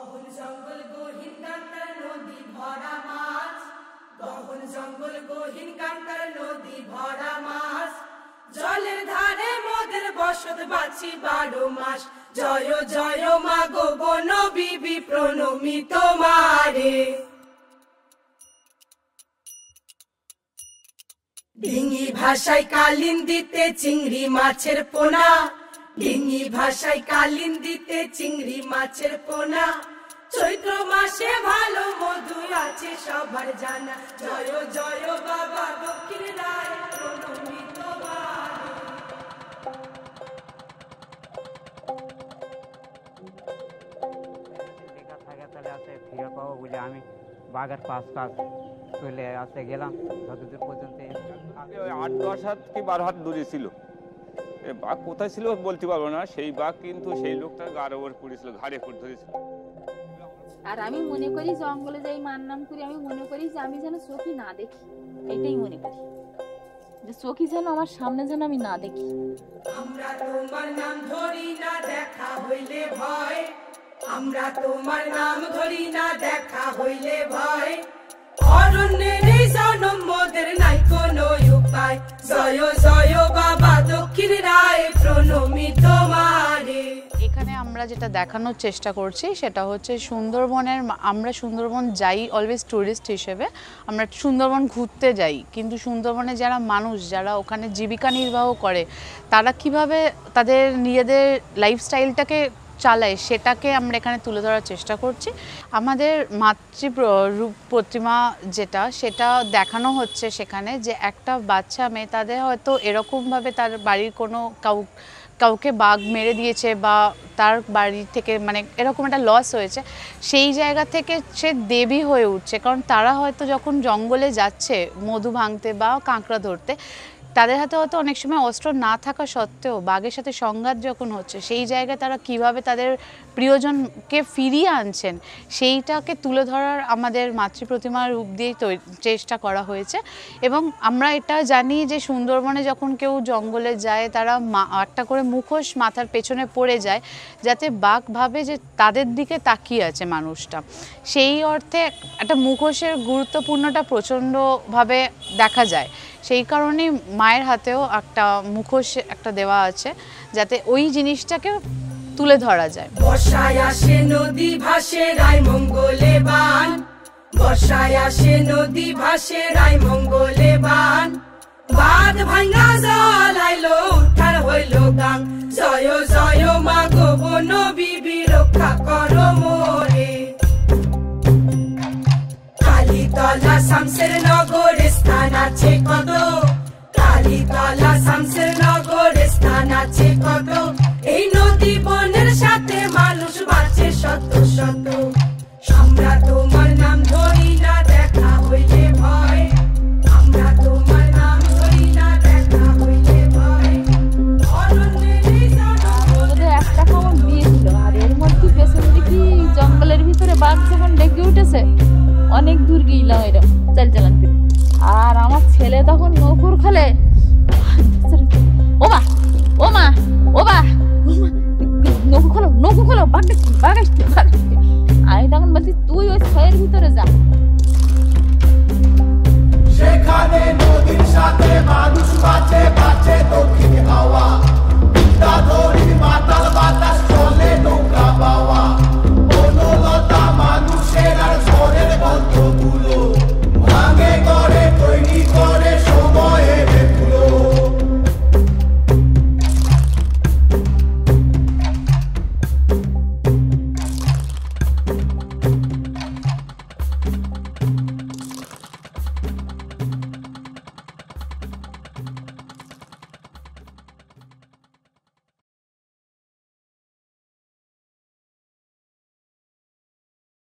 গহন জঙ্গল গহীন কান্তার নদী ভরা মাছ, গহন জঙ্গল গহীন কান্তার নদী ভরা মাছ, জলের ধারে মোদের বসত বাছি 12 মাস। জয় জয় মা গো বন বিবি প্রণমি তোমারে। ডিঙি ভাষায় কালিন্দিতে চিংড়ি মাছের পোনা, ডিঙি ভাষায় কালিন্দিতে চিংড়ি মাছের পোনা, চৈত্র মাসে ভালো মধু আছে সবার জানা। জয় জয় বাবা দক্ষিণ রায় প্রণমি তোমারে। লেখা থাকে তাহলে আছে ফিরে পাবো বলে আমি বাঘের পাশ চলে আসতে গেলাম। যতদূর পর্যন্ত 8-10 হাত কি 12 হাত দূরে ছিল। বাঘ কোথায় ছিল বলতে পারবো না, সেই বাঘ কিন্তু সেই লোকটার গাড় ওপর পড়েছিল, ঘাড়ে পড়ে ধরেছিল। আর আমি মনে করি জঙ্গলে যাই মার নাম করি, আমি মনে করি যে আমি যেন চোখই না দেখি, এটাই মনে করি যে চোখই যেন আমার সামনে যেন আমি না দেখি। আমরা তোমার নাম ধরি না দেখা হইলে ভয়, আমরা তোমার নাম ধরি না দেখা হইলে ভয়, অরণ্যের এই জনম মোদের নাই কোনো উপায়। জয় জয় বাবা দক্ষিণ রায় প্রণমি তোমারে। এখানে আমরা যেটা দেখানোর চেষ্টা করছি সেটা হচ্ছে সুন্দরবনের, আমরা সুন্দরবন যাই অলওয়েজ ট্যুরিস্ট হিসেবে, আমরা সুন্দরবন ঘুরতে যাই, কিন্তু সুন্দরবনে যারা মানুষ যারা ওখানে জীবিকা নির্বাহ করে তারা কিভাবে তাদের নিজেদের লাইফস্টাইলটাকে চালায় সেটাকে আমরা এখানে তুলে ধরার চেষ্টা করছি। আমাদের মাতৃরূপ প্রতিমা যেটা সেটা দেখানো হচ্ছে সেখানে, যে একটা বাচ্চা মেয়ে তাদের হয়তো এরকমভাবে তার বাড়ির কোনো কাউকে বাঘ মেরে দিয়েছে বা তার বাড়ি থেকে মানে এরকম একটা লস হয়েছে, সেই জায়গা থেকে সে দেবী হয়ে উঠছে। কারণ তারা হয়তো যখন জঙ্গলে যাচ্ছে মধু ভাঙতে বা কাঁকড়া ধরতে, তাদের হাতে হয়তো অনেক সময় অস্ত্র না থাকা সত্ত্বেও বাঘের সাথে সংঘাত যখন হচ্ছে, সেই জায়গায় তারা কিভাবে তাদের প্রিয়জনকে ফিরিয়ে আনছেন সেইটাকে তুলে ধরার আমাদের মাতৃপ্রতিমার রূপ দিয়ে চেষ্টা করা হয়েছে। এবং আমরা এটা জানি যে সুন্দরবনে যখন কেউ জঙ্গলে যায় তারা একটা করে মুখোশ মাথার পেছনে পড়ে যায়, যাতে বাঘ ভাবে যে তাদের দিকে তাকিয়ে আছে মানুষটা। সেই অর্থে একটা মুখোশের গুরুত্বপূর্ণটা প্রচণ্ডভাবে দেখা যায়। সেই কারণেই মায়ের হাতেও একটা মুখোশ একটা দেওয়া আছে, যাতে ওই জিনিসটাকে তুলে ধরা যায়। বর্ষায় আসে নদী ভাসে রায় মঙ্গলে বান, বর্ষায় আসে নদী ভাসে রায় মঙ্গলে বান, বাঁধ ভাঙা জল আইলো উঠার হইল গান। জয় জয় মা গো বন বিবি রক্ষা করো মোরে। কালীতলা শামসের নগরে স্থান আছে কত